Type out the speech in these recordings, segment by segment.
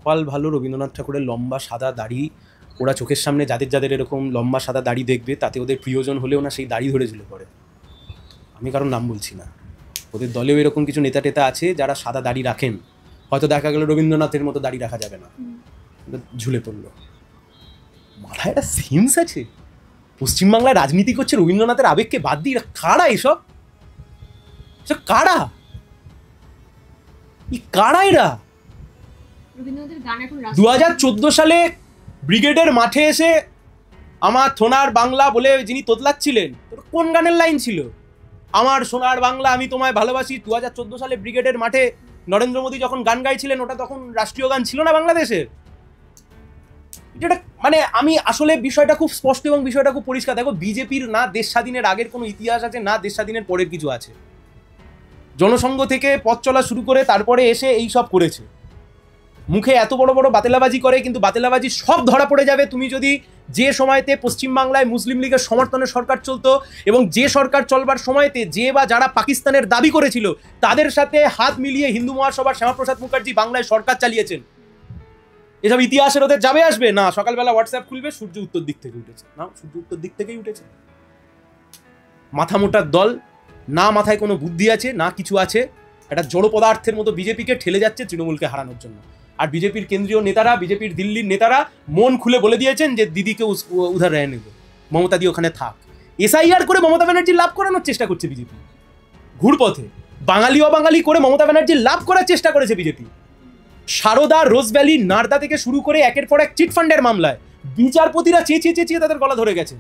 কপাল ভালো রবীন্দ্রনাথ ঠাকুরের লম্বা সাদা দাড়ি, ওরা চোখের সামনে যাদের যাদের এরকম লম্বা সাদা দাড়ি দেখবে তাতে ওদের প্রিয়জন হলেও না সেই দাড়ি ধরে ঝুলে পড়ে। আমি কারণ নাম বলছি না, ওদের দলেও এরকম কিছু নেতা টেতা আছে যারা সাদা দাড়ি রাখেন, হয়তো দেখা গেল রবীন্দ্রনাথের মতো দাড়ি রাখা যাবে না, ঝুলে পড়লো। মাথায় একটা সেন্স আছে, পশ্চিমবাংলায় রাজনীতি করছে রবীন্দ্রনাথের আবেগকে বাদ দিয়ে। কারা এসব? কারা কারা এরা? 2014 সালে ব্রিগেডের মাঠে এসে আমার সোনার বাংলা বলে যিনি তোতলাচ্ছিলেন, কোন গানের লাইন ছিল? আমার সোনার বাংলা আমি তোমায় ভালোবাসি। 2014 সালে ব্রিগেডের মাঠে নরেন্দ্র মোদী যখন গান গাইছিলেন, ওটা তখন রাষ্ট্রীয় গান ছিল না বাংলাদেশের। যেটা মানে আমি আসলে বিষয়টা খুব স্পষ্ট এবং বিষয়টা খুব পরিষ্কার। দেখো, বিজেপির না দেশ স্বাধীনের আগের কোনো ইতিহাস আছে, না দেশ স্বাধীনের পরের কিছু আছে। জনসংঘ থেকে পথ চলা শুরু করে তারপরে এসে এই সব করেছে। মুখে এত বড় বড় বাতেলাবাজি করে, কিন্তু বাতেলাবাজি সব ধরা পড়ে যাবে তুমি যদি যে সময়তে পশ্চিমবাংলায় মুসলিম লীগের সমর্থনে সরকার চলতো এবং যে সরকার চলবার সময়তে যে বা যারা পাকিস্তানের দাবি করেছিল তাদের সাথে হাত মিলিয়ে হিন্দু মহাসভার শ্যামাপ্রসাদ মুখার্জি বাংলায় সরকার চালিয়েছেন। এসব ইতিহাসের ওদের যাবে আসবে না। সকালবেলা হোয়াটসঅ্যাপ খুলবে, সূর্য উত্তর দিক থেকে উঠেছে, না সূর্য উত্তর দিক থেকেই উঠেছে। মাথা মোটার দল, না মাথায় কোনো বুদ্ধি আছে না কিছু আছে, একটা জড় পদার্থের মতো বিজেপিকে ঠেলে যাচ্ছে তৃণমূলকে হারানোর জন্য। আর বিজেপির কেন্দ্রীয় নেতারা, বিজেপির দিল্লির নেতারা মন খুলে বলে দিয়েছেন যে দিদিকে উধার রেয়ে নেব, মমতা দি ওখানে থাক। এসআইআর করে মমতা ব্যানার্জি লাভ করানোর চেষ্টা করছে বিজেপি, ঘুরপথে বাঙালি অবাঙালি করে মমতা ব্যানার্জি লাভ করার চেষ্টা করেছে বিজেপি। সারদা, রোজভ্যালি, নারদা থেকে শুরু করে একের পর এক চিটফান্ডের মামলায় বিচারপতিরা চেঁচিয়ে চেঁচিয়ে তাদের গলা ধরে গেছেন।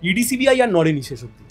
ইডি সিবিআই আর নড়েনি শেষ অব্দি।